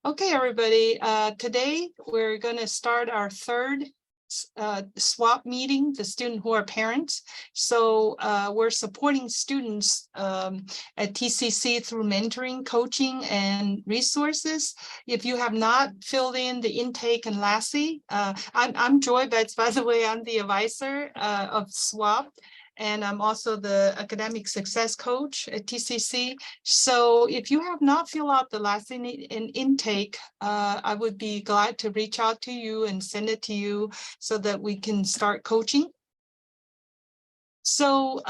Okay, everybody. Today we're going to start our third swap meeting, the student who are parents. So we're supporting students at TCC through mentoring, coaching, and resources. If you have not filled in the intake and LASI, I'm Joy Betts, by the way. I'm the advisor of SWAP. And I'm also the academic success coach at TCC. So if you have not filled out the last intake, I would be glad to reach out to you and send it to you so that we can start coaching. So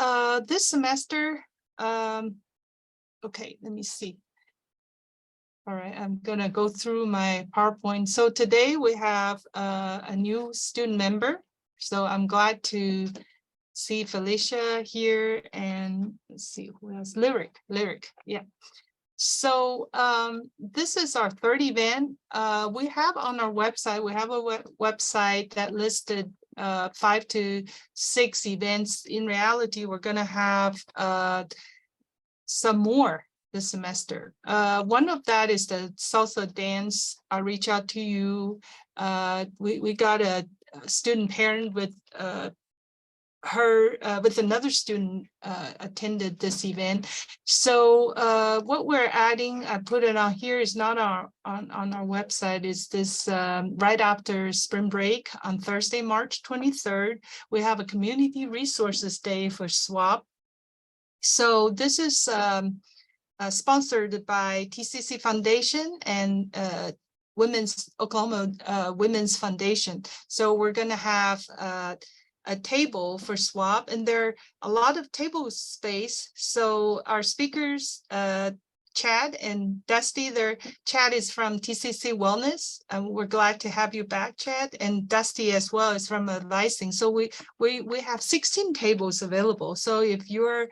this semester, okay, let me see. All right, I'm gonna go through my PowerPoint. So today we have a new student member. So I'm glad to see Felicia here, and let's see who else. Lyric, yeah. So this is our third event. We have on our website, we have a website that listed 5 to 6 events. In reality, we're going to have some more this semester. One of that is the salsa dance. I'll reach out to you. We got a student parent with with another student attended this event. So what we're adding, I put it on here, is not on our website, is this right after spring break on Thursday, March 23rd, we have a community resources day for SWAP. So this is sponsored by TCC Foundation and Oklahoma Women's Foundation. So we're going to have a table for SWAP, and there are a lot of table space. So our speakers, Chad and Dusty, Chad is from TCC Wellness, and we're glad to have you back, Chad, and Dusty as well is from advising. So we have 16 tables available. So if you're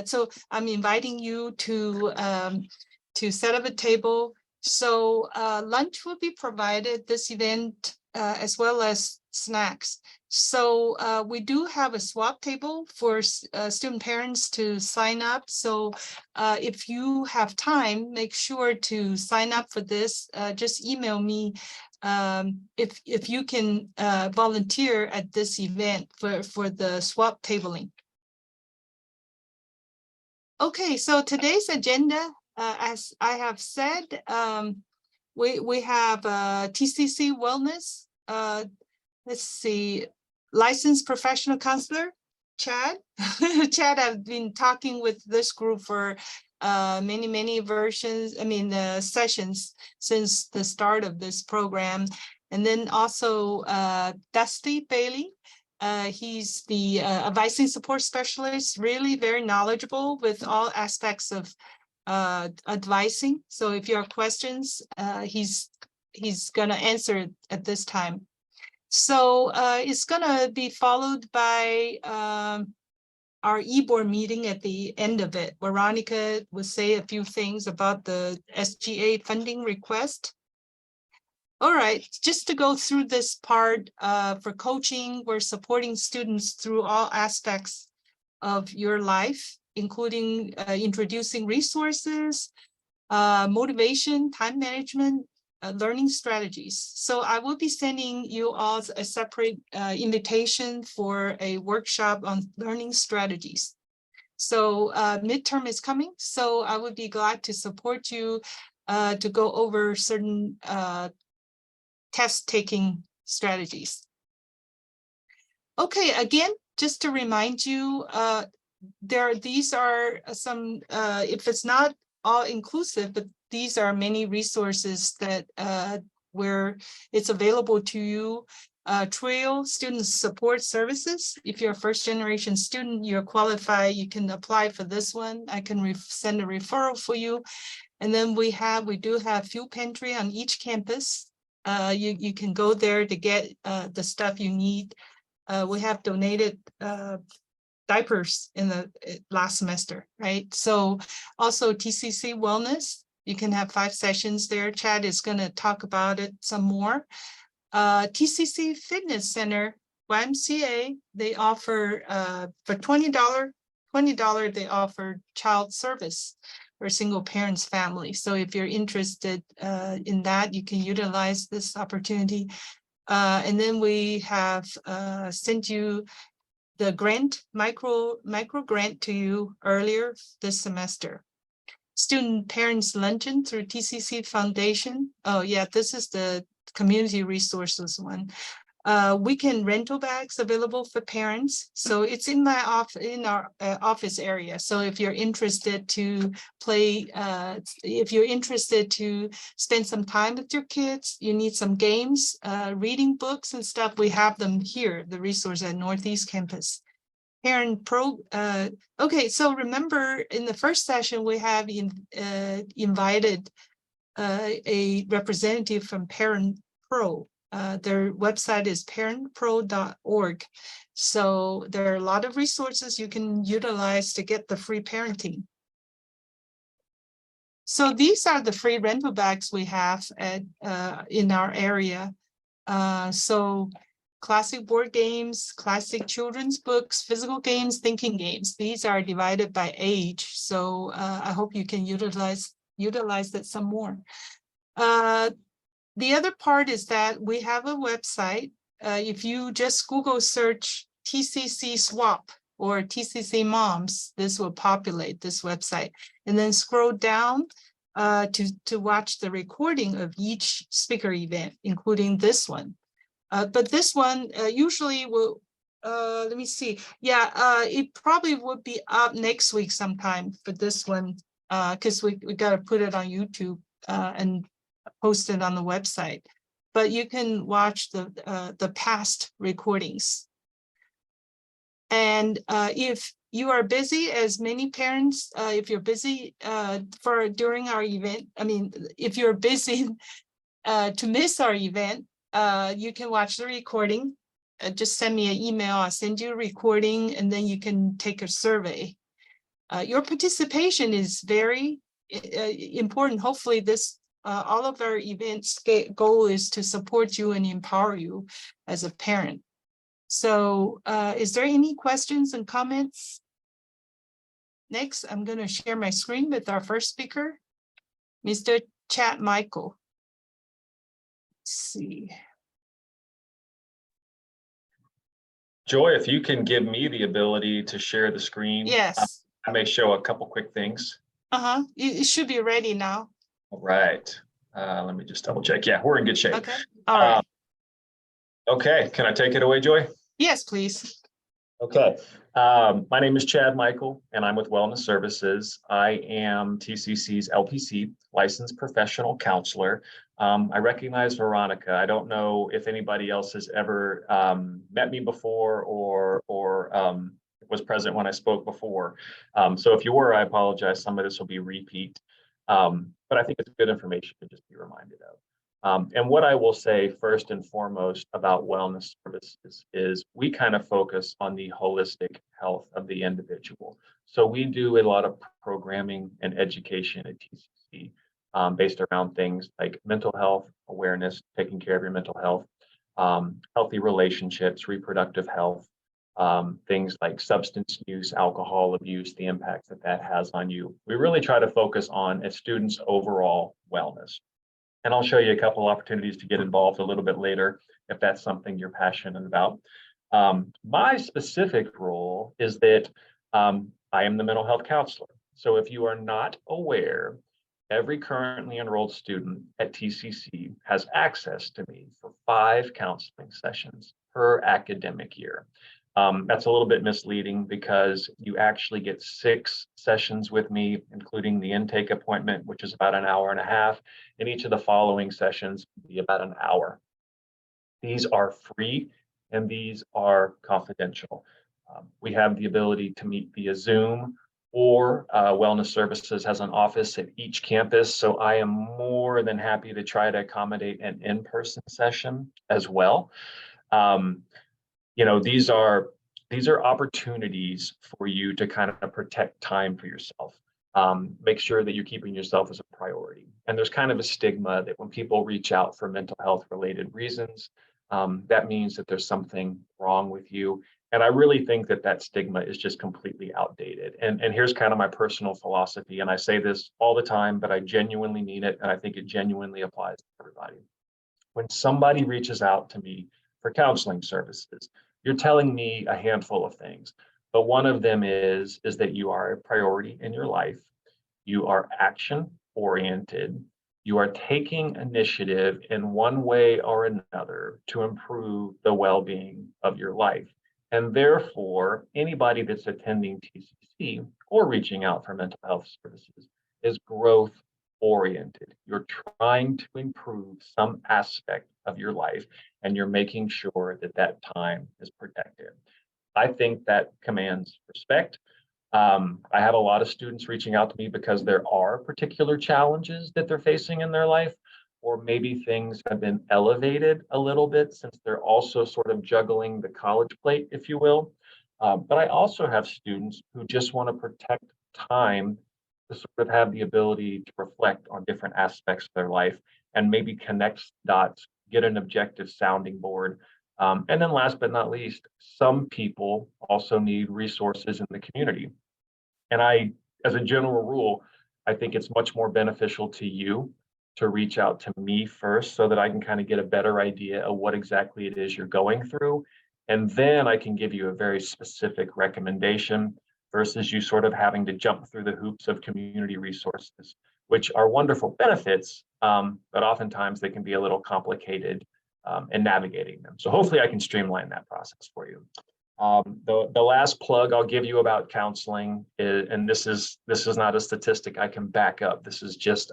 so I'm inviting you to set up a table. So lunch will be provided this event as well as snacks. So we do have a swap table for student parents to sign up. So if you have time, make sure to sign up for this. Just email me if you can volunteer at this event for the swap tabling. Okay, so today's agenda, as I have said, we have TCC Wellness. Let's see, licensed professional counselor, Chad. Chad, I've been talking with this group for many sessions since the start of this program. And then also Dusty Bailey. He's the advising support specialist, really very knowledgeable with all aspects of advising. So if you have questions, he's gonna answer at this time. So it's gonna be followed by our e-board meeting at the end of it. Veronica will say a few things about the SGA funding request. All right, just to go through this part for coaching, we're supporting students through all aspects of your life, including introducing resources, motivation, time management, learning strategies. So I will be sending you all a separate invitation for a workshop on learning strategies. So midterm is coming, so I would be glad to support you to go over certain test-taking strategies. Okay, again, just to remind you, these are some, if it's not all inclusive, but these are many resources that where it's available to you. Trail Student Support Services. If you're a first-generation student, you're qualified, you can apply for this one. I can send a referral for you. And then we do have fuel pantry on each campus. You can go there to get the stuff you need. We have donated diapers in the last semester, right? So also TCC Wellness, you can have 5 sessions there. Chad is going to talk about it some more. TCC Fitness Center, YMCA, they offer for $20, they offer child service, or single parents family. So if you're interested in that, you can utilize this opportunity. And then we have sent you the grant, micro grant to you earlier this semester. Student Parents Luncheon through TCC Foundation. Oh yeah, this is the community resources one. Weekend rental bags available for parents. So it's in my our office area. So if you're interested to play, if you're interested to spend some time with your kids, you need some games, reading books and stuff, we have them here, the resource at Northeast Campus. Parent Pro, okay, so remember in the first session, we have invited a representative from Parent Pro. Their website is parentpro.org. So there are a lot of resources you can utilize to get the free parenting. So these are the free rental bags we have at in our area. So classic board games, classic children's books, physical games, thinking games. These are divided by age. So I hope you can utilize that some more. The other part is that we have a website. If you just Google search TCC Swap or TCC Moms, this will populate this website. And then scroll down to watch the recording of each speaker event, including this one. But this one usually will, let me see. Yeah, it probably would be up next week sometime for this one, because we got to put it on YouTube and post it on the website. But you can watch the past recordings. And if you are busy, as many parents, if you're busy during our event, I mean, if you're busy to miss our event, you can watch the recording. Just send me an email, I'll send you a recording, and then you can take a survey. Your participation is very important. Hopefully this, all of our events goal is to support you and empower you as a parent. So is there any questions and comments? Next, I'm going to share my screen with our first speaker, Mr. Chad Michael. Let's see. Joy, if you can give me the ability to share the screen. Yes. I may show a couple quick things. It should be ready now. All right. Let me just double check. Yeah, we're in good shape. Okay. All right. Okay. Can I take it away, Joy? Yes, please. Okay. My name is Chad Michael, and I'm with Wellness Services. I am TCC's LPC, Licensed Professional Counselor. I recognize Veronica. I don't know if anybody else has ever met me before or was present when I spoke before. So if you were, I apologize. Some of this will be repeat. But I think it's good information to just be reminded of. And what I will say first and foremost about wellness services is we kind of focus on the holistic health of the individual. So we do a lot of programming and education at TCC based around things like mental health awareness, taking care of your mental health, healthy relationships, reproductive health, things like substance use, alcohol abuse, the impact that has on you. We really try to focus on a student's overall wellness. And I'll show you a couple opportunities to get involved a little bit later if that's something you're passionate about. My specific role is that I am the mental health counselor. So if you are not aware, every currently enrolled student at TCC has access to me for 5 counseling sessions per academic year. That's a little bit misleading because you actually get 6 sessions with me, including the intake appointment, which is about an hour and a half, and each of the following sessions will be about an hour. These are free and these are confidential. We have the ability to meet via Zoom, or Wellness Services has an office at each campus, so I am more than happy to try to accommodate an in-person session as well. You know, these are opportunities for you to kind of protect time for yourself. Make sure that you're keeping yourself as a priority. And there's kind of a stigma that when people reach out for mental health related reasons, that means that there's something wrong with you. And I really think that that stigma is just completely outdated. And here's kind of my personal philosophy. And I say this all the time, but I genuinely mean it. And I think it genuinely applies to everybody. When somebody reaches out to me for counseling services, you're telling me a handful of things. But one of them is that you are a priority in your life. You are action oriented. You are taking initiative in one way or another to improve the well-being of your life. And therefore, anybody that's attending TCC or reaching out for mental health services is growth oriented. You're trying to improve some aspect of your life, and you're making sure that that time is protected. I think that commands respect. I have a lot of students reaching out to me because there are particular challenges that they're facing in their life, or maybe things have been elevated a little bit since they're also sort of juggling the college plate, if you will. But I also have students who just want to protect time to sort of have the ability to reflect on different aspects of their life and maybe connect dots, get an objective sounding board. And then last but not least, some people also need resources in the community. And as a general rule, I think it's much more beneficial to you to reach out to me first so that I can kind of get a better idea of what exactly it is you're going through. And then I can give you a very specific recommendation versus you sort of having to jump through the hoops of community resources, which are wonderful benefits, but oftentimes they can be a little complicated in navigating them. So hopefully I can streamline that process for you. The last plug I'll give you about counseling is, and this is not a statistic I can back up. This is just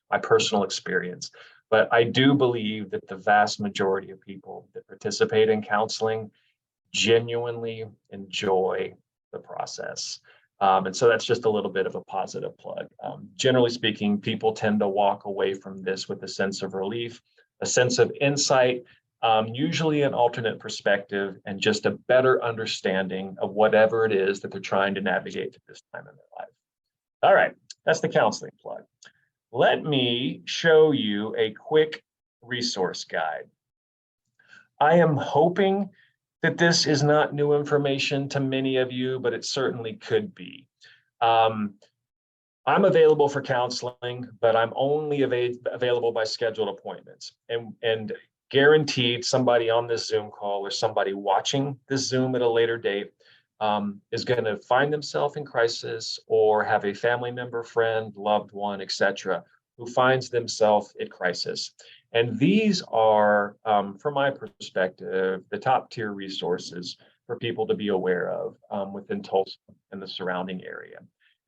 my personal experience. But I do believe that the vast majority of people that participate in counseling genuinely enjoy the process. And so that's just a little bit of a positive plug. Generally speaking, people tend to walk away from this with a sense of relief, a sense of insight, usually an alternate perspective, and just a better understanding of whatever it is that they're trying to navigate at this time in their life. All right, that's the counseling plug. Let me show you a quick resource guide. I am hoping that this is not new information to many of you, but it certainly could be. I'm available for counseling, but I'm only available by scheduled appointments. And guaranteed somebody on this Zoom call or somebody watching this Zoom at a later date is going to find themselves in crisis or have a family member, friend, loved one, etc., who finds themselves at crisis. And these are, from my perspective, the top tier resources for people to be aware of within Tulsa and the surrounding area.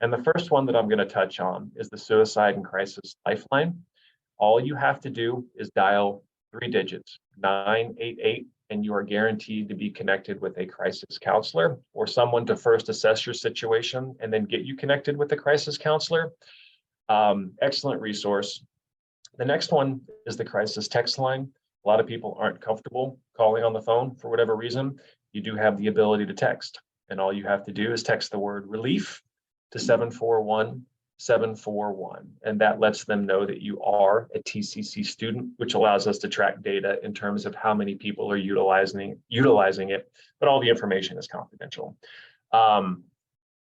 And the first one that I'm going to touch on is the Suicide and Crisis Lifeline. All you have to do is dial 3 digits, 988, and you are guaranteed to be connected with a crisis counselor or someone to first assess your situation and then get you connected with a crisis counselor. Excellent resource. The next one is the crisis text line. A lot of people aren't comfortable calling on the phone for whatever reason. You do have the ability to text, and all you have to do is text the word relief to 741-741, and that lets them know that you are a TCC student, which allows us to track data in terms of how many people are utilizing it, but all the information is confidential.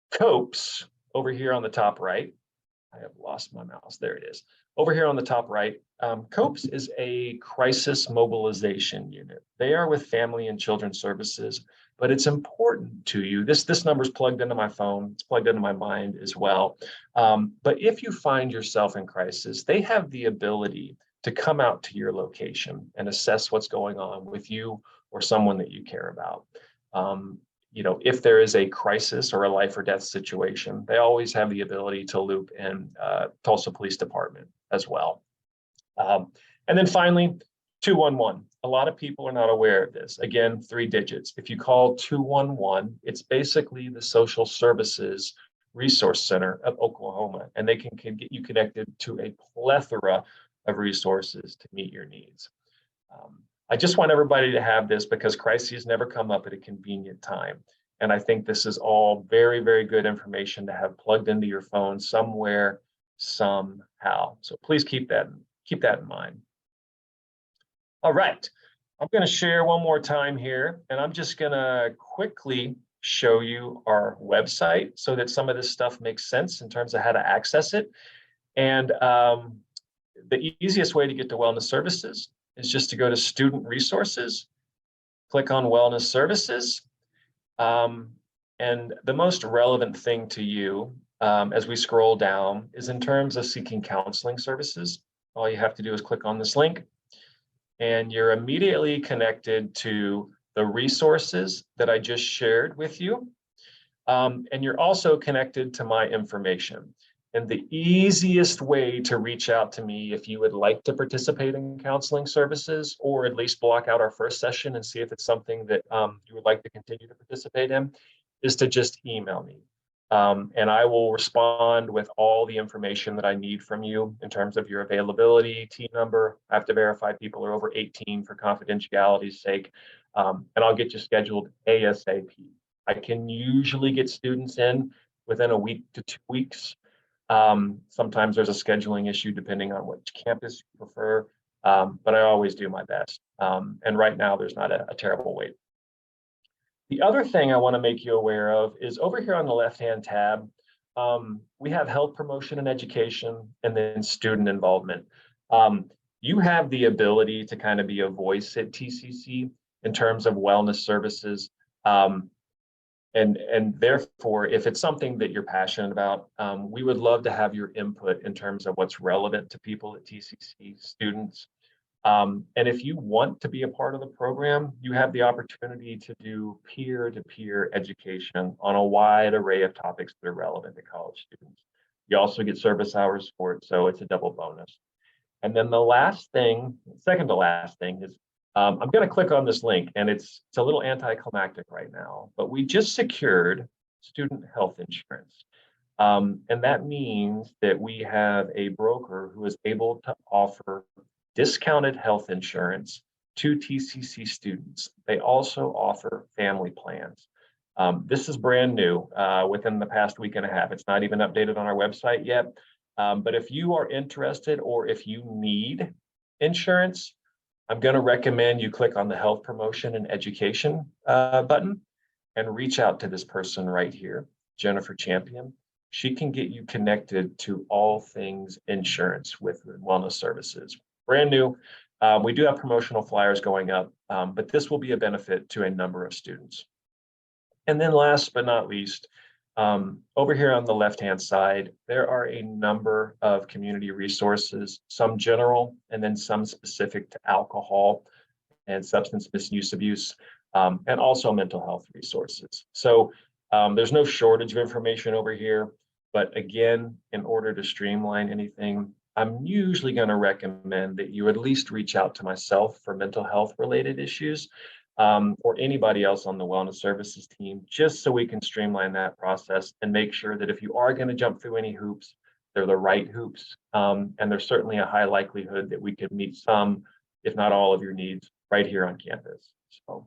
COPES over here on the top right, I have lost my mouse, there it is. Over here on the top right, COPES is a crisis mobilization unit. They are with Family and Children Services, but it's important to you. This number is plugged into my phone. It's plugged into my mind as well. But if you find yourself in crisis, they have the ability to come out to your location and assess what's going on with you or someone that you care about. If there is a crisis or a life or death situation, they always have the ability to loop in Tulsa Police Department as well. And then finally, 211. A lot of people are not aware of this. Again, 3 digits. If you call 211, it's basically the social services resource center of Oklahoma, and they can get you connected to a plethora of resources to meet your needs. I just want everybody to have this because crises never come up at a convenient time. And I think this is all very, very good information to have plugged into your phone somewhere, somehow. So please keep that in mind. All right. I'm going to share one more time here, and I'm just going to quickly show you our website so that some of this stuff makes sense in terms of how to access it. And the easiest way to get to wellness services is just to go to student resources, click on wellness services. And the most relevant thing to you as we scroll down is in terms of seeking counseling services. All you have to do is click on this link, and you're immediately connected to the resources that I just shared with you. And you're also connected to my information. And the easiest way to reach out to me if you would like to participate in counseling services, or at least block out our first session and see if it's something that you would like to continue to participate in, is to just email me. And I will respond with all the information that I need from you in terms of your availability, team number. I have to verify people are over 18 for confidentiality's sake. And I'll get you scheduled ASAP. I can usually get students in within a week to 2 weeks. Sometimes there's a scheduling issue depending on which campus you prefer, but I always do my best. And right now there's not a terrible wait. The other thing I want to make you aware of is over here on the left-hand tab, we have health promotion and education, and then student involvement. You have the ability to kind of be a voice at TCC in terms of wellness services. And therefore, if it's something that you're passionate about, we would love to have your input in terms of what's relevant to people at TCC, students. And if you want to be a part of the program, you have the opportunity to do peer-to-peer education on a wide array of topics that are relevant to college students. You also get service hours for it, so it's a double bonus. And then the last thing, second to last thing is, I'm going to click on this link, and it's a little anticlimactic right now, but we just secured student health insurance. And that means that we have a broker who is able to offer discounted health insurance to TCC students. They also offer family plans. This is brand new within the past week and a half. It's not even updated on our website yet. But if you are interested, or if you need insurance, I'm going to recommend you click on the health promotion and education button and reach out to this person right here, Jennifer Champion. She can get you connected to all things insurance with wellness services. Brand new. We do have promotional flyers going up, but this will be a benefit to a number of students. And then last but not least, over here on the left-hand side, there are a number of community resources, some general and then some specific to alcohol and substance misuse abuse, and also mental health resources. So there's no shortage of information over here, but again, in order to streamline anything, I'm usually going to recommend that you at least reach out to myself for mental health related issues, or anybody else on the wellness services team, just so we can streamline that process and make sure that if you are going to jump through any hoops, they're the right hoops. And there's certainly a high likelihood that we could meet some, if not all of your needs right here on campus. So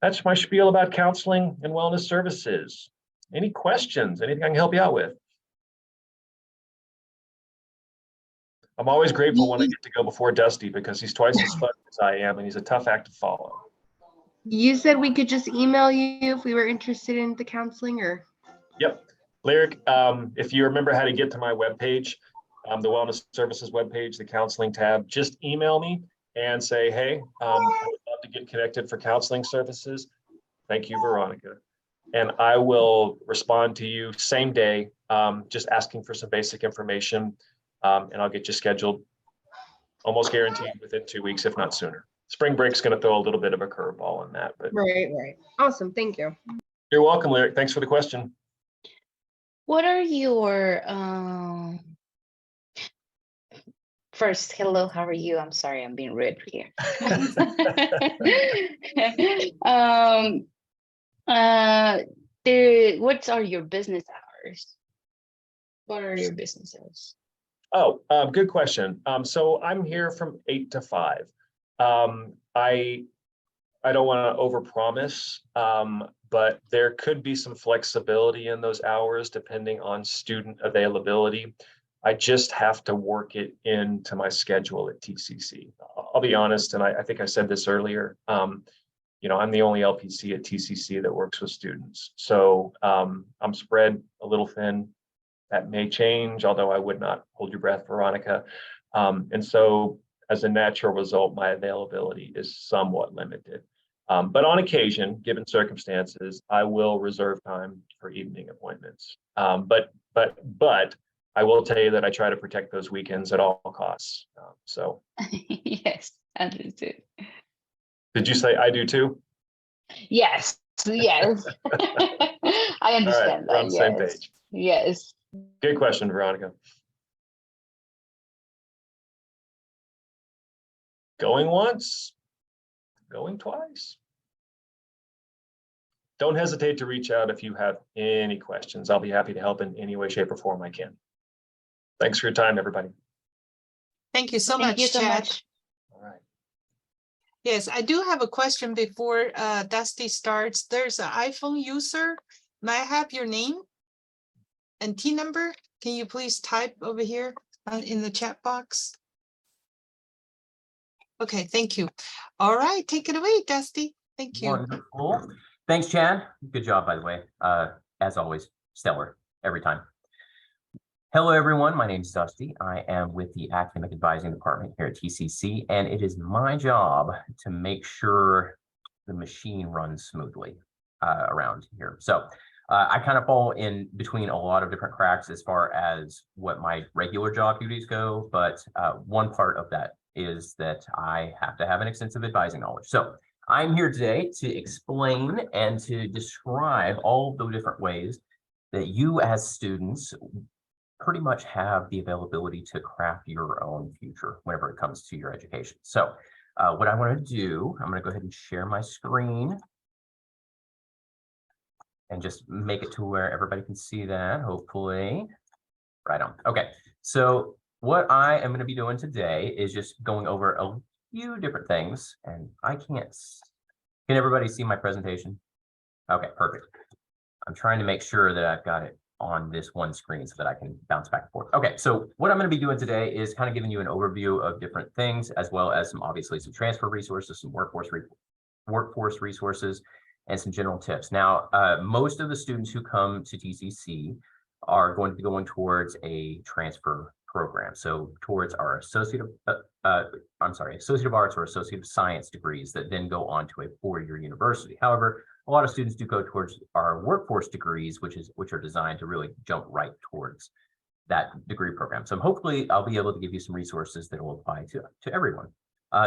that's my spiel about counseling and wellness services. Any questions? Anything I can help you out with? I'm always grateful when I get to go before Dusty, because he's twice as fun as I am, and he's a tough act to follow. You said we could just email you if we were interested in the counseling, or? Yep. Lyric, if you remember how to get to my webpage, the wellness services webpage, the counseling tab, just email me and say, hey, I would love to get connected for counseling services. Thank you, Veronica. And I will respond to you same day, just asking for some basic information, and I'll get you scheduled, almost guaranteed within 2 weeks, if not sooner. Spring break's going to throw a little bit of a curveball in that, but Right. Awesome. Thank you. You're welcome, Lyric. Thanks for the question. What are your first, hello, how are you? I'm sorry, I'm being rude here. What are your business hours? What are your business hours? Oh, good question. So I'm here from 8 to 5. I don't want to overpromise, but there could be some flexibility in those hours depending on student availability. I just have to work it into my schedule at TCC. I'll be honest, and I think I said this earlier. I'm the only LPC at TCC that works with students. So I'm spread a little thin. That may change, although I would not hold your breath, Veronica. And so as a natural result, my availability is somewhat limited. But on occasion, given circumstances, I will reserve time for evening appointments. But I will tell you that I try to protect those weekends at all costs. Yes, understood. Did you say I do too? Yes, yes. I understand We're on that. the same Yes, page. yes. Good question, Veronica. Going once, going twice. Don't hesitate to reach out if you have any questions. I'll be happy to help in any way, shape, or form I can. Thanks for your time, everybody. Thank you so Thank much, you so Chad. much. All right. Yes, I do have a question before Dusty starts. There's an iPhone user. May I have your name and T number? Can you please type over here in the chat box? Okay, thank you. All right, take it away, Dusty. Thank you. Wonderful. Thanks, Chad. Good job, by the way. As always, stellar every time. Hello, everyone. My name is Dusty. I am with the Academic Advising Department here at TCC, and it is my job to make sure the machine runs smoothly around here. So I kind of fall in between a lot of different cracks as far as what my regular job duties go, but one part of that is that I have to have an extensive advising knowledge. So I'm here today to explain and to describe all the different ways that you as students pretty much have the availability to craft your own future whenever it comes to your education. So what I want to do, I'm going to go ahead and share my screen and just make it to where everybody can see that, hopefully. Right on. Okay, so what I am going to be doing today is just going over a few different things, and I can't. Can everybody see my presentation? Okay, perfect. I'm trying to make sure that I've got it on this one screen so that I can bounce back and forth. Okay, so what I'm going to be doing today is kind of giving you an overview of different things, as well as obviously some transfer resources, some workforce resources, and some general tips. Now, most of the students who come to TCC are going to be going towards a transfer program. So towards our Associate of Arts or Associate of Science degrees that then go on to a four-year university. However, a lot of students do go towards our workforce degrees, which are designed to really jump right towards that degree program. So hopefully I'll be able to give you some resources that will apply to everyone.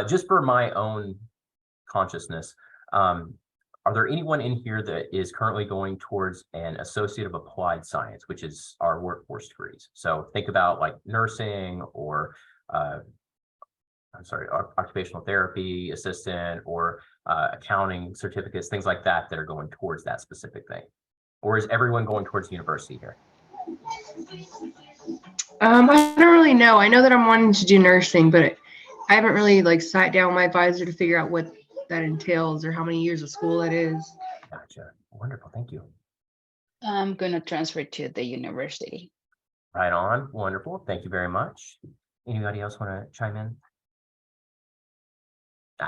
Just for my own consciousness, are there anyone in here that is currently going towards an Associate of Applied Science, which is our workforce degrees? So think about like nursing or occupational therapy assistant or accounting certificates, things like that that are going towards that specific thing. Or is everyone going towards the university here? I don't really know. I know that I'm wanting to do nursing, but I haven't really like sat down with my advisor to figure out what that entails or how many years of school it is. Gotcha. Wonderful. Thank you. I'm going to transfer to the university. Right on. Wonderful. Thank you very much. Anybody else want to chime in?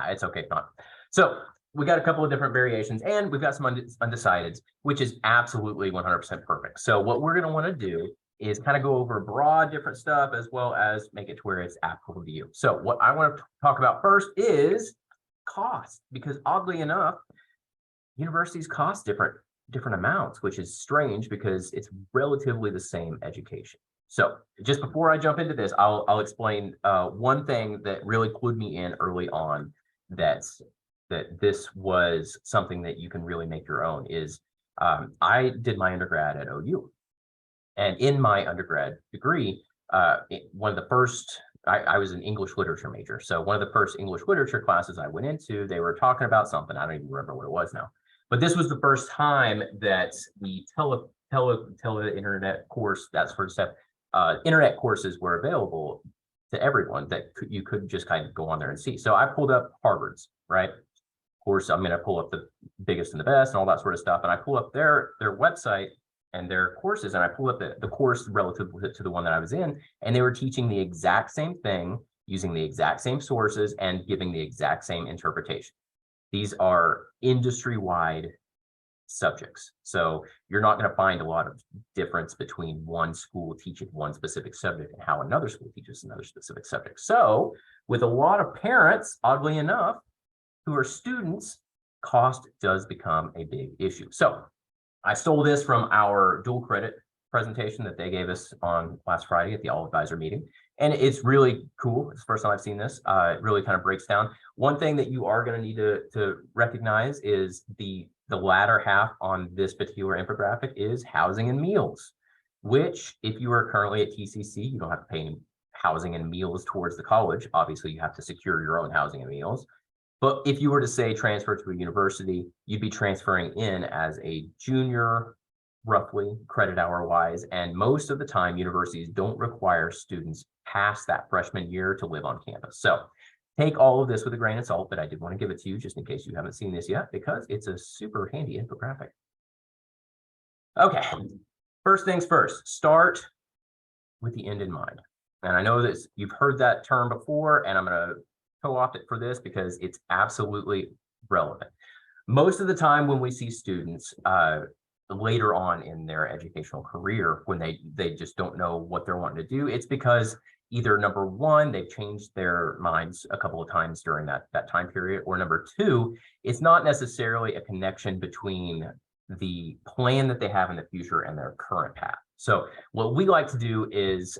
It's okay, not. So we got a couple of different variations, and we've got some undecideds, which is absolutely 100% perfect. So what we're going to want to do is kind of go over broad different stuff as well as make it to where it's applicable to you. So what I want to talk about first is cost, because oddly enough, universities cost different amounts, which is strange because it's relatively the same education. So just before I jump into this, I'll explain one thing that really clued me in early on that this was something that you can really make your own is I did my undergrad at OU. And in my undergrad degree, one of the first, I was an English literature major. So one of the first English literature classes I went into, they were talking about something. I don't even remember what it was now. But this was the first time that the internet course, that sort of stuff, internet courses were available to everyone that you could just kind of go on there and see. So I pulled up Harvard's, right? Of course, I'm going to pull up the biggest and the best and all that sort of stuff. And I pull up their website and their courses, and I pull up the course relative to the one that I was in, and they were teaching the exact same thing using the exact same sources and giving the exact same interpretation. These are industry-wide subjects. So you're not going to find a lot of difference between one school teaching one specific subject and how another school teaches another specific subject. So with a lot of parents, oddly enough, who are students, cost does become a big issue. So I stole this from our dual credit presentation that they gave us on last Friday at the all advisor meeting. And it's really cool. It's the first time I've seen this. It really kind of breaks down. One thing that you are going to need to recognize is the latter half on this particular infographic is housing and meals, which if you are currently at TCC, you don't have to pay any housing and meals towards the college. Obviously, you have to secure your own housing and meals. But if you were to say transfer to a university, you'd be transferring in as a junior, roughly credit hour wise. And most of the time, universities don't require students past that freshman year to live on campus. So take all of this with a grain of salt, but I did want to give it to you just in case you haven't seen this yet, because it's a super handy infographic. Okay, first things first, start with the end in mind. And I know that you've heard that term before, and I'm going to co-opt it for this because it's absolutely relevant. Most of the time when we see students later on in their educational career, when they just don't know what they're wanting to do, it's because either number one, they've changed their minds a couple of times during that time period, or number two, it's not necessarily a connection between the plan that they have in the future and their current path. So what we like to do is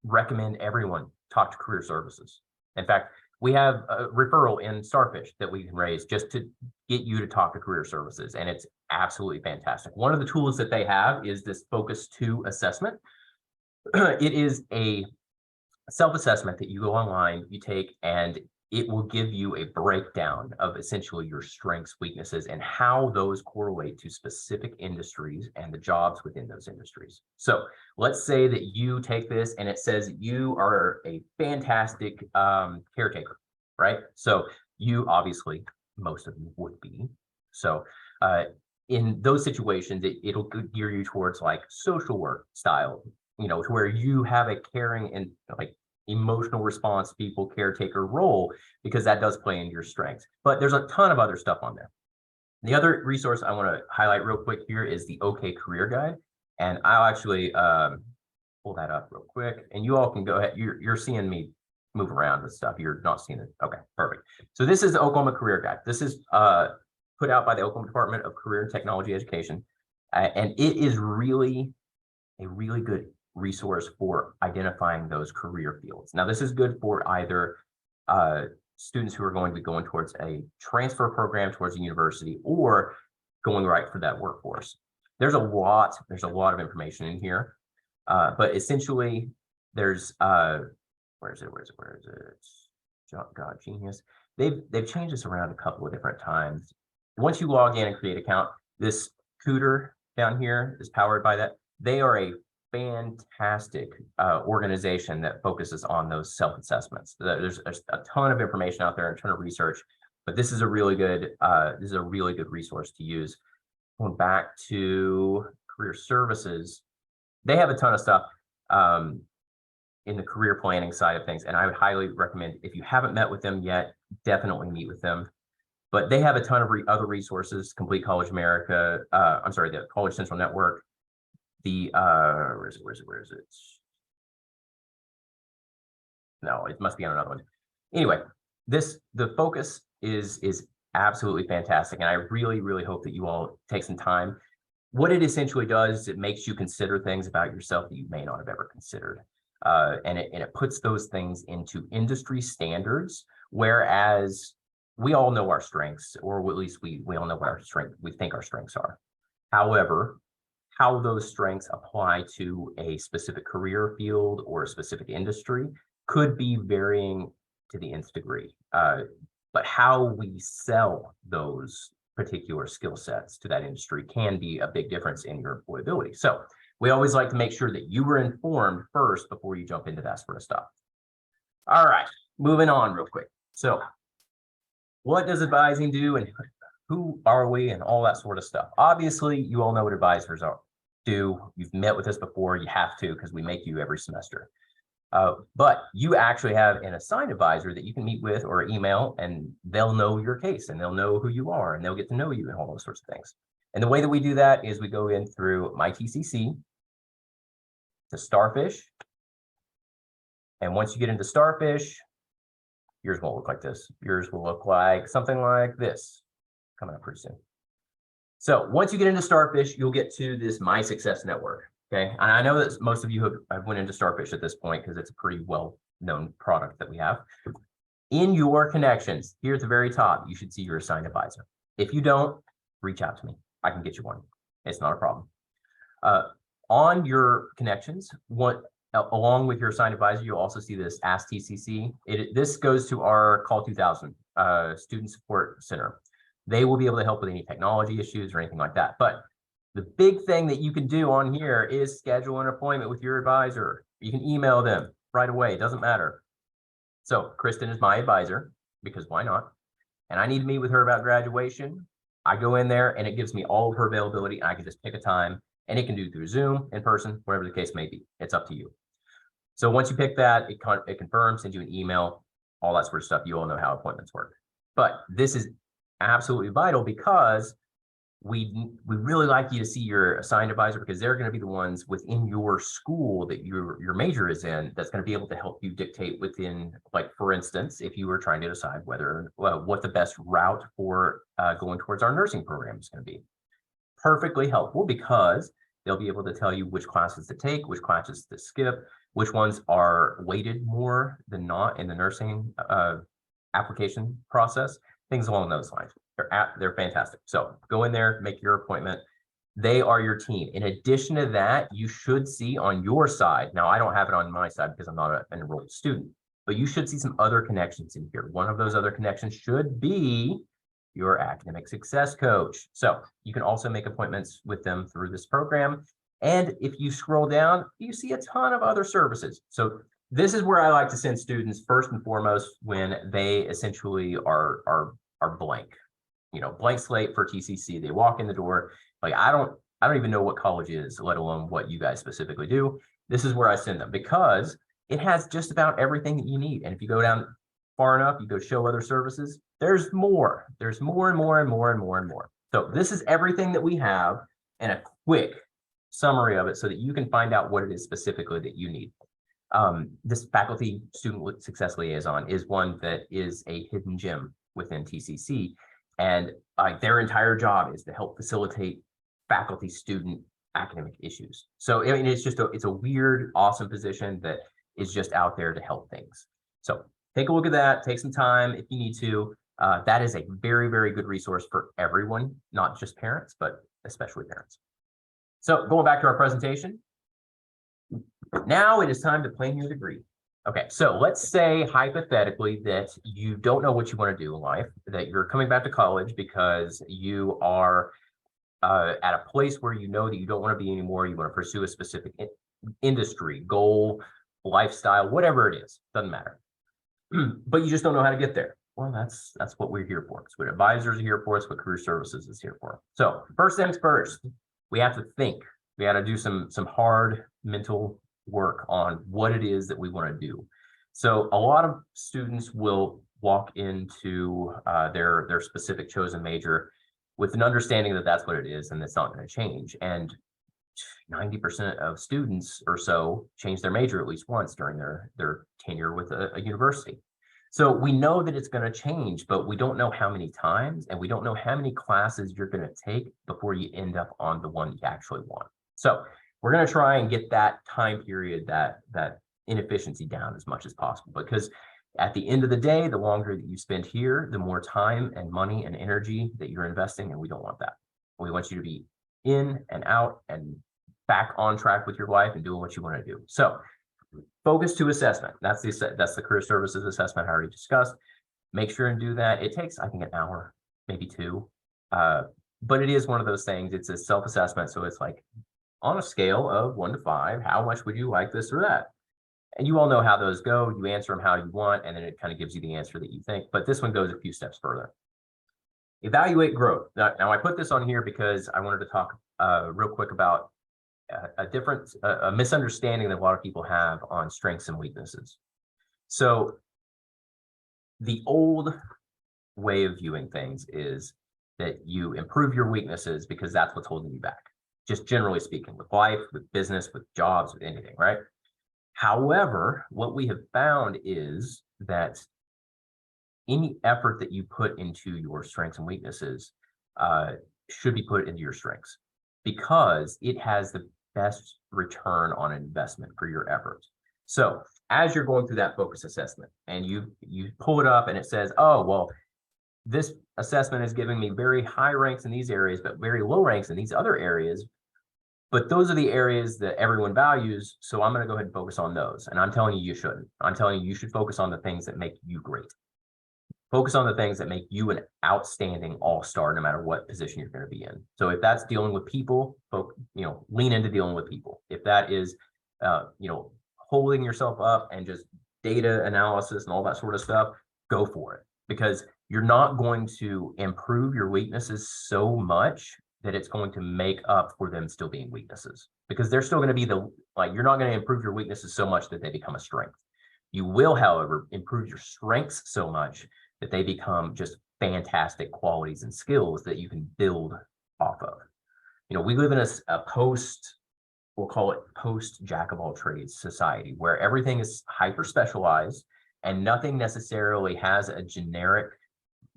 recommend everyone talk to career services. In fact, we have a referral in Starfish that we can raise just to get you to talk to career services, and it's absolutely fantastic. One of the tools that they have is this Focus 2 assessment. It is a self-assessment that you go online, you take, and it will give you a breakdown of essentially your strengths, weaknesses, and how those correlate to specific industries and the jobs within those industries. So let's say that you take this and it says you are a fantastic caretaker, right? So you obviously, most of you would be. So in those situations, it'll gear you towards like social work style, you know, to where you have a caring and like emotional response people caretaker role, because that does play into your strengths. But there's a ton of other stuff on there. The other resource I want to highlight real quick here is the OK Career Guide. And I'll actually pull that up real quick, and you all can go ahead. You're seeing me move around with stuff. You're not seeing it. Okay, perfect. So this is the Oklahoma Career Guide. This is put out by the Oklahoma Department of Career and Technology Education. And it is really a really good resource for identifying those career fields. Now, this is good for either students who are going to be going towards a transfer program towards a university or going right for that workforce. There's a lot of information in here, but essentially there's where is it? God, genius. They've changed this around a couple of different times. Once you log in and create an account, this Cooter down here is powered by that. They are a fantastic organization that focuses on those self-assessments. There's a ton of information out there, a ton of research, but this is a really good resource to use. Going back to career services, they have a ton of stuff in the career planning side of things, and I would highly recommend, if you haven't met with them yet, definitely meet with them. But they have a ton of other resources: Complete College America, the College Central Network, the where is it? No, it must be on another one. Anyway, the focus is absolutely fantastic, and I really hope that you all take some time. What it essentially does is it makes you consider things about yourself that you may not have ever considered, and it puts those things into industry standards, whereas we all know our strengths, or at least we all know what we think our strengths are. However, how those strengths apply to a specific career field or a specific industry could be varying to the nth degree. But how we sell those particular skill sets to that industry can be a big difference in your employability. So we always like to make sure that you were informed first before you jump into that sort of stuff. All right, moving on real quick. So what does advising do, and who are we, and all that sort of stuff? Obviously, you all know what advisors do. You've met with us before. You have to, because we make you every semester. But you actually have an assigned advisor that you can meet with or email, and they'll know your case and they'll know who you are and they'll get to know you and all those sorts of things. And the way that we do that is we go in through My TCC to Starfish. And once you get into Starfish, yours won't look like this. Yours will look like something like this, coming up pretty soon. So once you get into Starfish, you'll get to this My Success Network. Okay. And I know that most of you have went into Starfish at this point because it's a pretty well-known product that we have. In your connections, here at the very top, you should see your assigned advisor. If you don't, reach out to me. I can get you one. It's not a problem. On your connections, along with your assigned advisor, you'll also see this Ask TCC. This goes to our Call 2000 Student Support Center. They will be able to help with any technology issues or anything like that. But the big thing that you can do on here is schedule an appointment with your advisor. You can email them right away. It doesn't matter. So Kristen is my advisor because why not? And I need to meet with her about graduation. I go in there and it gives me all of her availability. I can just pick a time, and it can do through Zoom, in person, whatever the case may be. It's up to you. So once you pick that, it confirms, sends you an email, all that sort of stuff. You all know how appointments work. But this is absolutely vital because we really like you to see your assigned advisor, because they're going to be the ones within your school that your major is in that's going to be able to help you dictate within, like, for instance, if you were trying to decide what the best route for going towards our nursing program is going to be. Perfectly helpful because they'll be able to tell you which classes to take, which classes to skip, which ones are weighted more than not in the nursing application process, things along those lines. They're fantastic. So go in there, make your appointment. They are your team. In addition to that, you should see on your side, now I don't have it on my side because I'm not an enrolled student, but you should see some other connections in here. One of those other connections should be your academic success coach. So you can also make appointments with them through this program. And if you scroll down, you see a ton of other services. So this is where I like to send students first and foremost when they essentially are blank. You know, blank slate for TCC. They walk in the door, like, I don't even know what college is, let alone what you guys specifically do. This is where I send them because it has just about everything that you need. And if you go down far enough, you go show other services, there's more. There's more and more and more and more and more. So this is everything that we have and a quick summary of it so that you can find out what it is specifically that you need. This faculty student success liaison is one that is a hidden gem within TCC. And their entire job is to help facilitate faculty student academic issues. So I mean, it's a weird, awesome position that is just out there to help things. So take a look at that, take some time if you need to. That is a very, very good resource for everyone, not just parents, but especially parents. So going back to our presentation, now it is time to plan your degree. Okay, so let's say hypothetically that you don't know what you want to do in life, that you're coming back to college because you are at a place where you know that you don't want to be anymore. You want to pursue a specific industry, goal, lifestyle, whatever it is, doesn't matter. But you just don't know how to get there. Well, that's what we're here for. It's what advisors are here for. It's what career services is here for. So first things first, we have to think. We got to do some hard mental work on what it is that we want to do. So a lot of students will walk into their specific chosen major with an understanding that that's what it is and it's not going to change. And 90% of students or so change their major at least once during their tenure with a university. So we know that it's going to change, but we don't know how many times, and we don't know how many classes you're going to take before you end up on the one you actually want. So we're going to try and get that time period, that inefficiency down as much as possible, because at the end of the day, the longer that you spend here, the more time and money and energy that you're investing, and we don't want that. We want you to be in and out and back on track with your life and doing what you want to do. So focus to assessment. That's the career services assessment I already discussed. Make sure and do that. It takes, I think, an hour, maybe 2. But it is one of those things. It's a self-assessment. So it's like on a scale of 1 to 5, how much would you like this or that? And you all know how those go. You answer them how you want, and then it kind of gives you the answer that you think. But this one goes a few steps further. Evaluate growth. Now I put this on here because I wanted to talk real quick about a misunderstanding that a lot of people have on strengths and weaknesses. So the old way of viewing things is that you improve your weaknesses because that's what's holding you back. Just generally speaking, with life, with business, with jobs, with anything, right? However, what we have found is that any effort that you put into your strengths and weaknesses should be put into your strengths because it has the best return on investment for your efforts. So as you're going through that focus assessment and you pull it up and it says, oh, well, this assessment is giving me very high ranks in these areas, but very low ranks in these other areas. But those are the areas that everyone values. So I'm going to go ahead and focus on those. And I'm telling you shouldn't. I'm telling you should focus on the things that make you great. Focus on the things that make you an outstanding all-star, no matter what position you're going to be in. So if that's dealing with people, lean into dealing with people. If that is, holding yourself up and just data analysis and all that sort of stuff, go for it. Because you're not going to improve your weaknesses so much that it's going to make up for them still being weaknesses. Because they're still going to be you're not going to improve your weaknesses so much that they become a strength. You will, however, improve your strengths so much that they become just fantastic qualities and skills that you can build off of. We live in a we'll call it post jack of all trades society, where everything is hyper specialized and nothing necessarily has a generic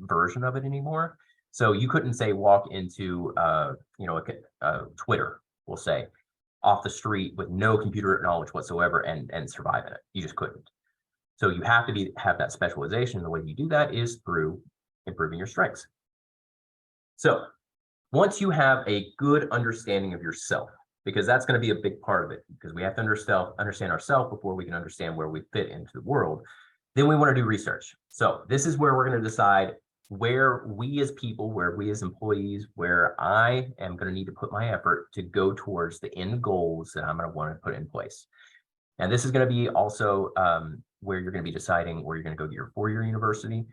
version of it anymore. So you couldn't say walk into Twitter, we'll say, off the street with no computer knowledge whatsoever and survive in it. You just couldn't. So you have to have that specialization. The way you do that is through improving your strengths. So once you have a good understanding of yourself, because that's going to be a big part of it, because we have to understand ourselves before we can understand where we fit into the world, then we want to do research. So this is where we're going to decide where we as people, where we as employees, where I am going to need to put my effort to go towards the end goals that I'm going to want to put in place. And this is going to be also where you're going to be deciding where you're going to go to your four-year university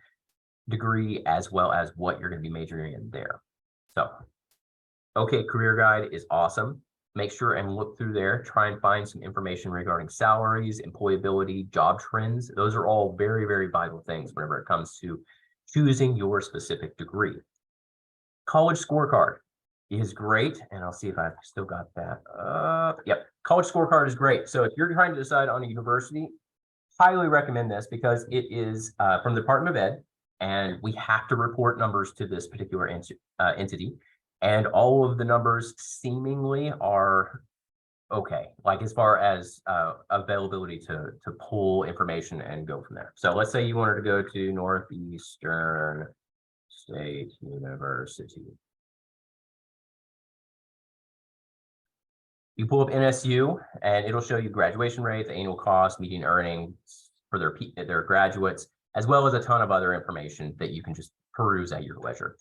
degree, as well as what you're going to be majoring in there. So, okay, career guide is awesome. Make sure and look through there, try and find some information regarding salaries, employability, job trends. Those are all very, very vital things whenever it comes to choosing your specific degree. College scorecard is great. And I'll see if I've still got that. Yep, college scorecard is great. So if you're trying to decide on a university, highly recommend this because it is from the Department of Ed, and we have to report numbers to this particular entity. And all of the numbers seemingly are okay, like as far as availability to pull information and go from there. So let's say you wanted to go to Northeastern State University. You pull up NSU and it'll show you graduation rate, the annual cost, median earnings for their graduates, as well as a ton of other information that you can just peruse at your leisure.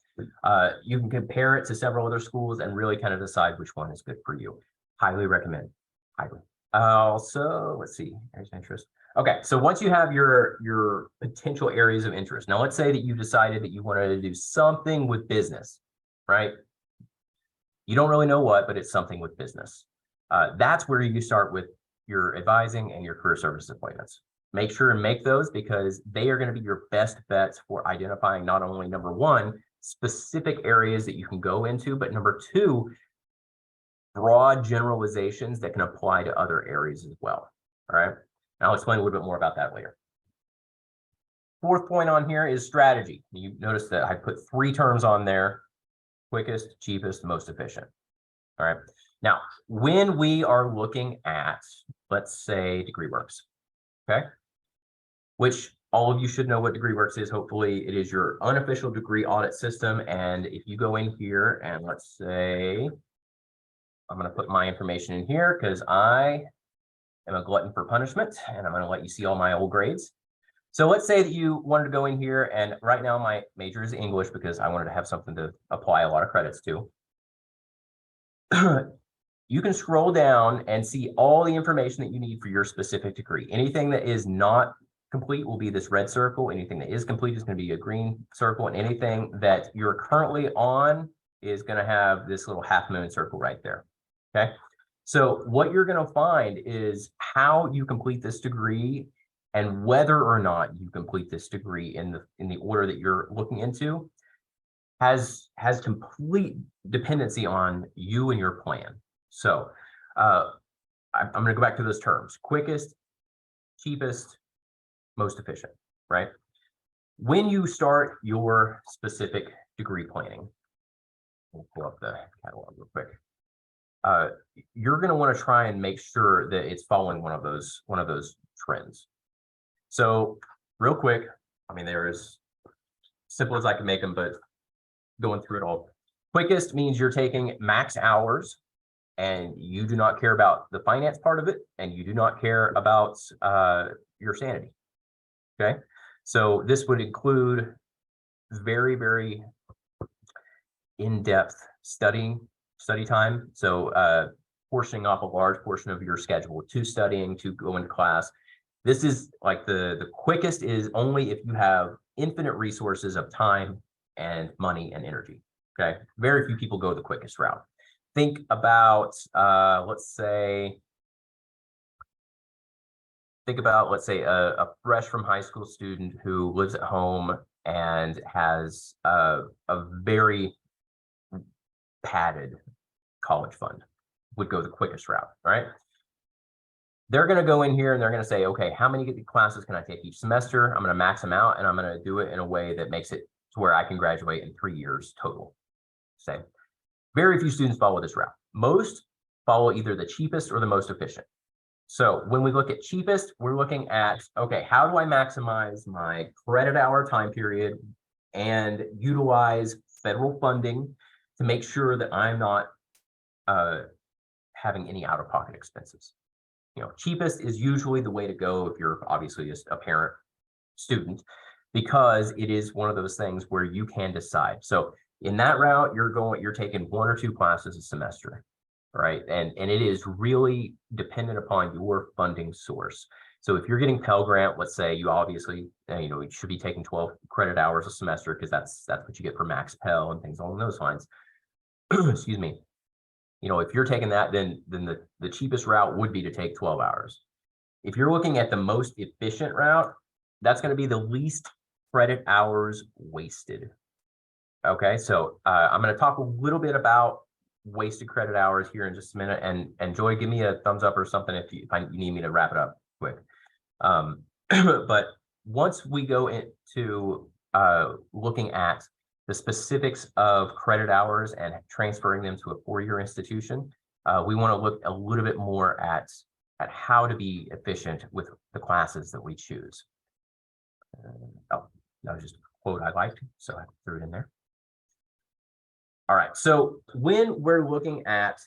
You can compare it to several other schools and really kind of decide which one is good for you. Highly recommend, highly. Also, let's see, areas of interest. Okay, so once you have your potential areas of interest, now let's say that you decided that you wanted to do something with business, right? You don't really know what, but it's something with business. That's where you start with your advising and your career services appointments. Make sure and make those because they are going to be your best bets for identifying not only number one, specific areas that you can go into, but number two, broad generalizations that can apply to other areas as well. All right. And I'll explain a little bit more about that later. Fourth point on here is strategy. You notice that I put three terms on there: quickest, cheapest, most efficient. All right. Now, when we are looking at, let's say, DegreeWorks, okay, which all of you should know what DegreeWorks is. Hopefully, it is your unofficial degree audit system. And if you go in here and let's say, I'm going to put my information in here because I am a glutton for punishment, and I'm going to let you see all my old grades. So let's say that you wanted to go in here, and right now my major is English because I wanted to have something to apply a lot of credits to. You can scroll down and see all the information that you need for your specific degree. Anything that is not complete will be this red circle. Anything that is complete is going to be a green circle, and anything that you're currently on is going to have this little half moon circle right there. Okay. So what you're going to find is how you complete this degree and whether or not you complete this degree in the order that you're looking into has complete dependency on you and your plan. So I'm going to go back to those terms: quickest, cheapest, most efficient, right? When you start your specific degree planning, we'll pull up the catalog real quick. You're going to want to try and make sure that it's following one of those trends. So real quick, I mean, they're as simple as I can make them, but going through it all. Quickest means you're taking max hours and you do not care about the finance part of it, and you do not care about your sanity. Okay, so this would include very, very in-depth study time. So portioning off a large portion of your schedule to studying, to go into class. This is like the quickest is only if you have infinite resources of time and money and energy. Okay, very few people go the quickest route. Think about let's say a fresh from high school student who lives at home and has a very padded college fund, would go the quickest route, right? They're going to go in here and they're going to say, okay, how many classes can I take each semester? I'm going to max them out, and I'm going to do it in a way that makes it to where I can graduate in 3 years total. Say, very few students follow this route. Most follow either the cheapest or the most efficient. So when we look at cheapest, we're looking at, okay, how do I maximize my credit hour time period and utilize federal funding to make sure that I'm not having any out-of-pocket expenses? You know, cheapest is usually the way to go if you're obviously just a parent student, because it is one of those things where you can decide. So in that route, you're taking 1 or 2 classes a semester, right? And it is really dependent upon your funding source. So if you're getting Pell Grant, let's say you obviously, you should be taking 12 credit hours a semester, because that's what you get for max Pell and things along those lines. Excuse me. You know, if you're taking that, then the cheapest route would be to take 12 hours. If you're looking at the most efficient route, that's going to be the least credit hours wasted. Okay, so I'm going to talk a little bit about wasted credit hours here in just a minute, and Joy, give me a thumbs up or something if you need me to wrap it up quick. But once we go into looking at the specifics of credit hours and transferring them to a 4-year institution, we want to look a little bit more at how to be efficient with the classes that we choose. Oh, that was just a quote I liked, so I threw it in there. All right, so when we're looking at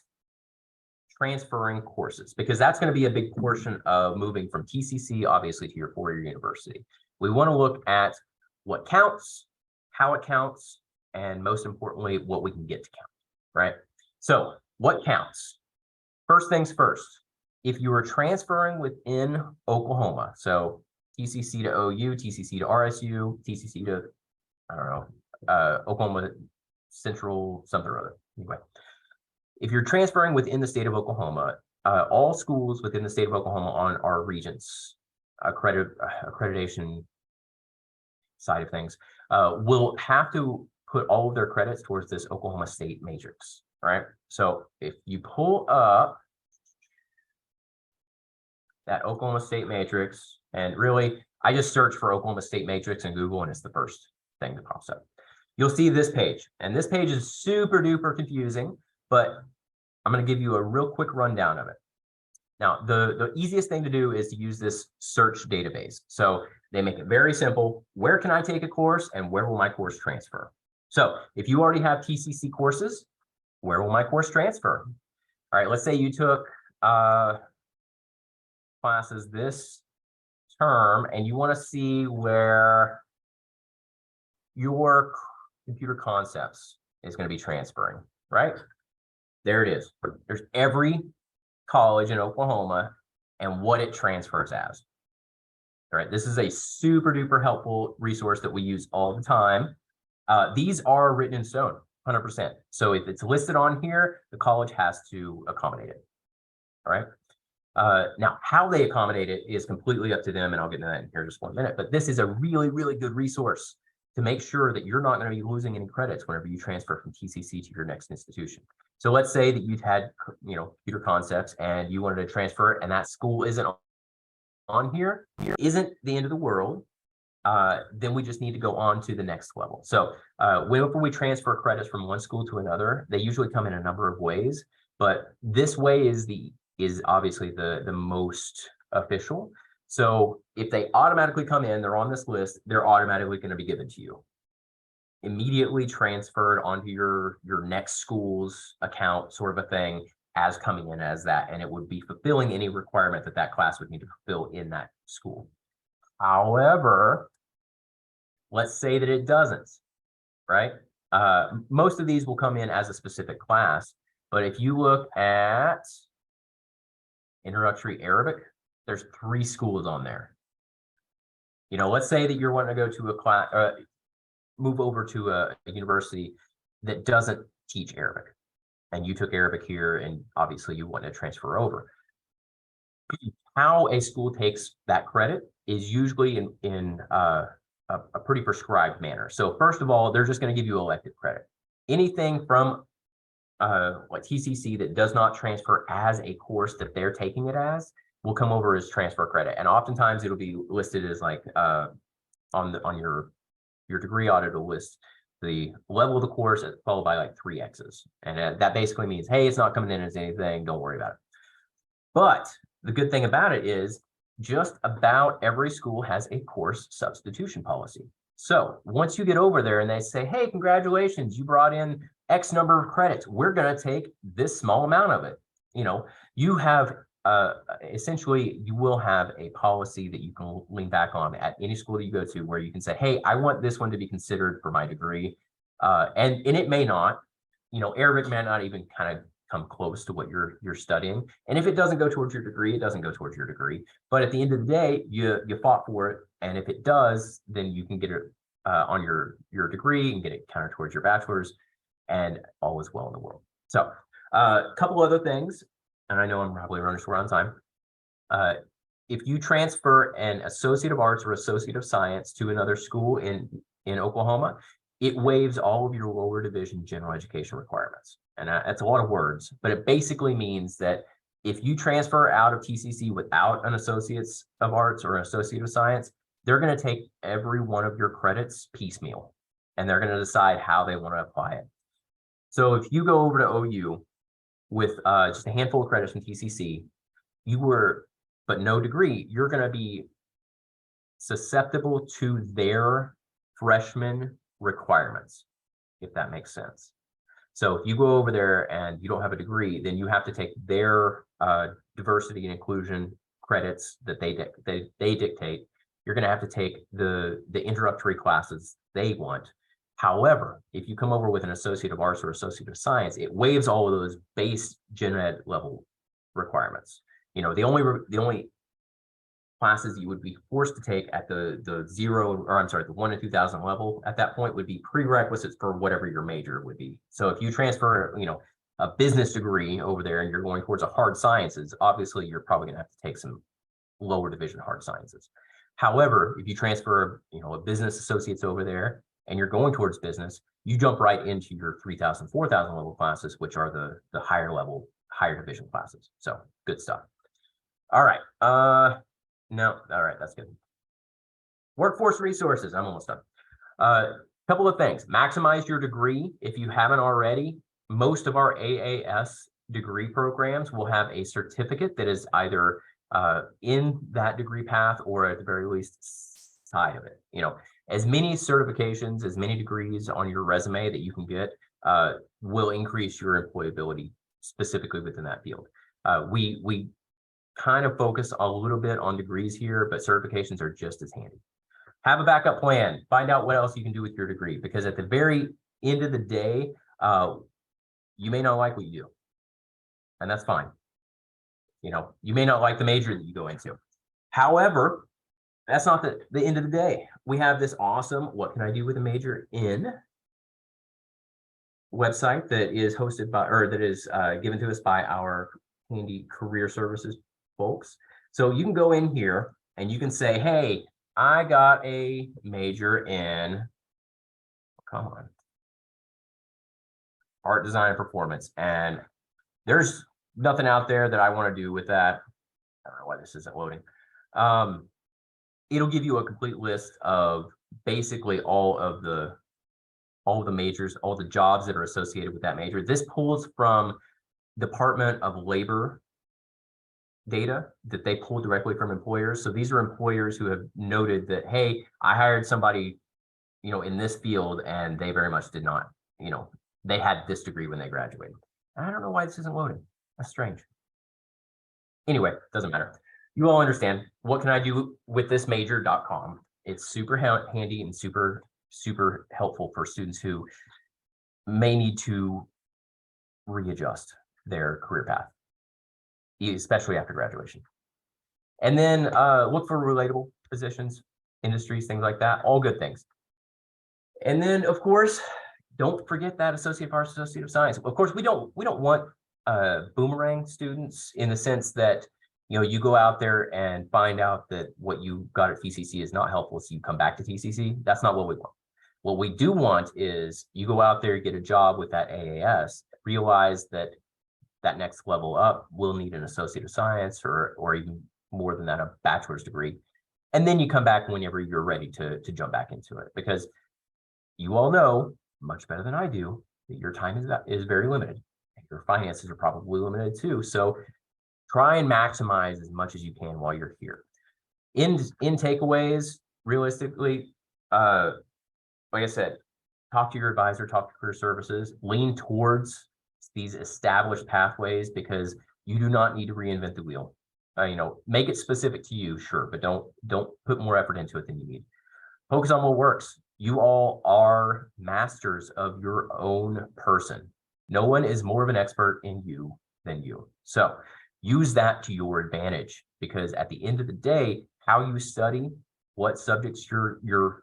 transferring courses, because that's going to be a big portion of moving from TCC, obviously, to your 4-year university, we want to look at what counts, how it counts, and most importantly, what we can get to count, right? So what counts? First things first, if you are transferring within Oklahoma, so TCC to OU, TCC to RSU, TCC to, I don't know, Oklahoma Central something or other. Anyway, if you're transferring within the state of Oklahoma, all schools within the state of Oklahoma on our Regents accreditation side of things will have to put all of their credits towards this Oklahoma State matrix, right? So if you pull up that Oklahoma State matrix, and really, I just search for Oklahoma State matrix in Google, and it's the first thing that pops up. You'll see this page, and this page is super duper confusing, but I'm going to give you a real quick rundown of it. Now, the easiest thing to do is to use this search database. So they make it very simple. Where can I take a course, and where will my course transfer? So if you already have TCC courses, where will my course transfer? All right, let's say you took classes this term, and you want to see where your computer concepts is going to be transferring, right? There it is. There's every college in Oklahoma and what it transfers as. All right, this is a super duper helpful resource that we use all the time. These are written in stone, 100%. So if it's listed on here, the college has to accommodate it. All right. Now, how they accommodate it is completely up to them, and I'll get into that in here just 1 minute. But this is a really, really good resource to make sure that you're not going to be losing any credits whenever you transfer from TCC to your next institution. So let's say that you've had, computer concepts and you wanted to transfer, and that school isn't on here, isn't the end of the world. Then we just need to go on to the next level. So whenever we transfer credits from one school to another, they usually come in a number of ways, but this way is obviously the most official. So if they automatically come in, they're on this list, they're automatically going to be given to you. Immediately transferred onto your next school's account, sort of a thing, as coming in as that, and it would be fulfilling any requirement that that class would need to fulfill in that school. However, let's say that it doesn't, right? Most of these will come in as a specific class, but if you look at introductory Arabic, there's 3 schools on there. Let's say that you're wanting to go to a class, move over to a university that doesn't teach Arabic, and you took Arabic here, and obviously you want to transfer over. How a school takes that credit is usually in a pretty prescribed manner. So first of all, they're just going to give you elective credit. Anything from TCC that does not transfer as a course that they're taking it as will come over as transfer credit, and oftentimes it'll be listed as like on your degree audit will list the level of the course followed by like 3 X's, and that basically means, hey, it's not coming in as anything, don't worry about it. But the good thing about it is just about every school has a course substitution policy. So once you get over there and they say, hey, congratulations, you brought in X number of credits, we're going to take this small amount of it. You have essentially, you will have a policy that you can lean back on at any school that you go to, where you can say, hey, I want this one to be considered for my degree. And it may not, Arabic may not even kind of come close to what you're studying. And if it doesn't go towards your degree, it doesn't go towards your degree. But at the end of the day, you fought for it. And if it does, then you can get it on your degree and get it counted towards your bachelor's, and all is well in the world. So a couple other things, and I know I'm probably running short on time. If you transfer an Associate of Arts or Associate of Science to another school in Oklahoma, it waives all of your lower division general education requirements. And that's a lot of words, but it basically means that if you transfer out of TCC without an Associates of Arts or an Associate of Science, they're going to take every one of your credits piecemeal, and they're going to decide how they want to apply it. So if you go over to OU with just a handful of credits from TCC, but no degree, you're going to be susceptible to their freshman requirements, if that makes sense. So if you go over there and you don't have a degree, then you have to take their diversity and inclusion credits that they dictate. You're going to have to take the introductory classes they want. However, if you come over with an Associate of Arts or Associate of Science, it waives all of those base gen ed level requirements. The only classes you would be forced to take at the 1 to 2000 level at that point would be prerequisites for whatever your major would be. So if you transfer, a business degree over there and you're going towards a hard sciences, obviously you're probably going to have to take some lower division hard sciences. However, if you transfer, a business associates over there and you're going towards business, you jump right into your 3000, 4000 level classes, which are the higher level, higher division classes. So good stuff. All right. No, all right, that's good. Workforce resources, I'm almost done. Couple of things, maximize your degree. If you haven't already, most of our AAS degree programs will have a certificate that is either in that degree path or at the very least side of it. As many certifications, as many degrees on your resume that you can get will increase your employability specifically within that field. We kind of focus a little bit on degrees here, but certifications are just as handy. Have a backup plan. Find out what else you can do with your degree, because at the very end of the day, you may not like what you do, and that's fine. You may not like the major that you go into. However, that's not the end of the day. We have this awesome "What can I do with a major in" website that is hosted by, or that is given to us by our handy career services folks. So you can go in here and you can say, hey, I got a major in, come on, art design and performance. And there's nothing out there that I want to do with that. I don't know why this isn't loading. It'll give you a complete list of basically all of the majors, all the jobs that are associated with that major. This pulls from Department of Labor data that they pull directly from employers. So these are employers who have noted that, hey, I hired somebody, you know, in this field, and they very much did not, you know, they had this degree when they graduated. I don't know why this isn't loading. That's strange. Anyway, doesn't matter. You all understand. What can I do with this major.com? It's super handy and super helpful for students who may need to readjust their career path, especially after graduation. And then look for relatable positions, industries, things like that, all good things. And then, of course, don't forget that Associate of Arts, Associate of Science. Of course, we don't want boomerang students in the sense that, you know, you go out there and find out that what you got at TCC is not helpful, so you come back to TCC. That's not what we want. What we do want is you go out there, get a job with that AAS, realize that that next level up will need an Associate of Science or even more than that, a bachelor's degree. And then you come back whenever you're ready to jump back into it, because you all know much better than I do that your time is very limited. Your finances are probably limited too. So try and maximize as much as you can while you're here. In takeaways, realistically, like I said, talk to your advisor, talk to career services, lean towards these established pathways, because you do not need to reinvent the wheel. You know, make it specific to you, sure, but don't put more effort into it than you need. Focus on what works. You all are masters of your own person. No one is more of an expert in you than you. So use that to your advantage, because at the end of the day, how you study, what subjects you're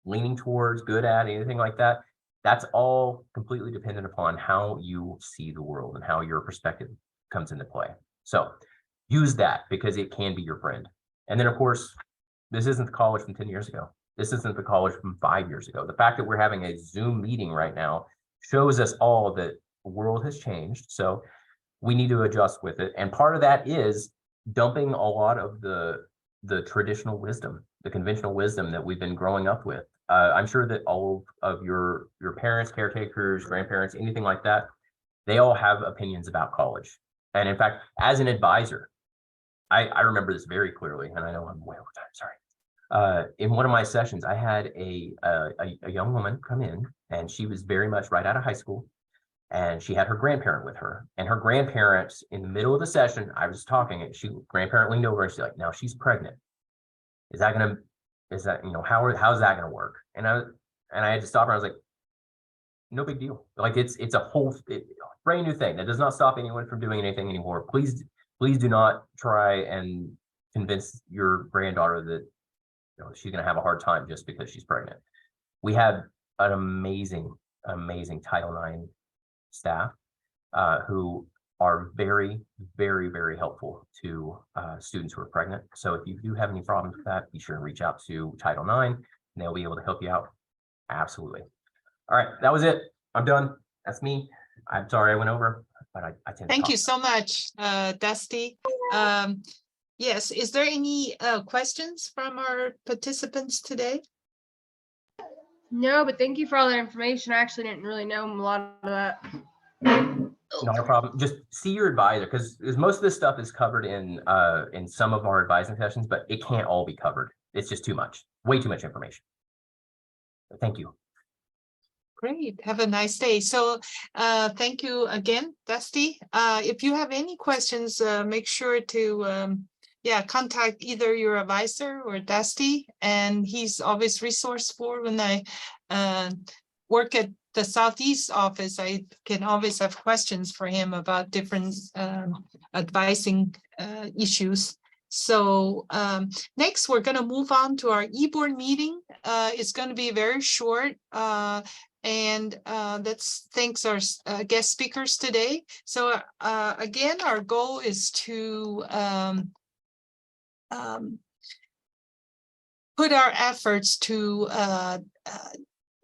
leaning towards, good at, anything like that, that's all completely dependent upon how you see the world and how your perspective comes into play. So use that, because it can be your friend. And then, of course, this isn't the college from 10 years ago. This isn't the college from 5 years ago. The fact that we're having a Zoom meeting right now shows us all that the world has changed. So we need to adjust with it. And part of that is dumping a lot of the traditional wisdom, the conventional wisdom that we've been growing up with. I'm sure that all of your parents, caretakers, grandparents, anything like that, they all have opinions about college. And in fact, as an advisor, I remember this very clearly, and I know I'm way over time, sorry. In one of my sessions, I had a young woman come in, and she was very much right out of high school, and she had her grandparent with her. And her grandparent, in the middle of the session, I was talking, and grandparent leaned over and she's like, "Now she's pregnant. Is that, you know, how's that gonna work?" And I had to stop her. I was like, no big deal. Like it's a whole brand new thing that does not stop anyone from doing anything anymore. Please do not try and convince your granddaughter that, you know, she's going to have a hard time just because she's pregnant. We have an amazing Title IX staff who are very, very, very helpful to students who are pregnant. So if you do have any problems with that, be sure to reach out to Title IX, and they'll be able to help you out. Absolutely. All right, that was it. I'm done. That's me. I'm sorry I went over, but I tend to Thank talk. you so much, Dusty. Yes, is there any questions from our participants today? No, but thank you for all that information. I actually didn't really know a lot of that. Not a problem. Just see your advisor, because most of this stuff is covered in some of our advising sessions, but it can't all be covered. It's just too much, way too much information. But thank you. Great. Have a nice day. So thank you again, Dusty. If you have any questions, make sure to contact either your advisor or Dusty, and he's always resourceful. When I work at the Southeast office, I can always have questions for him about different advising issues. So next, we're going to move on to our e-board meeting. It's going to be very short. And let's thanks our guest speakers today. So again, our goal is to put our efforts to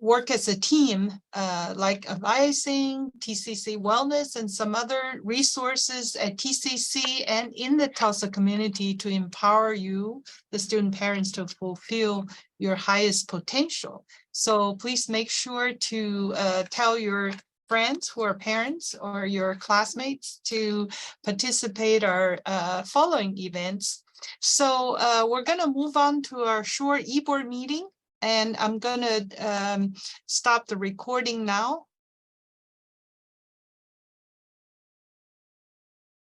work as a team, like advising, TCC Wellness, and some other resources at TCC and in the Tulsa community to empower you, the student parents, to fulfill your highest potential. So please make sure to tell your friends who are parents or your classmates to participate our following events. So we're going to move on to our short e-board meeting. And I'm gonna stop the recording now.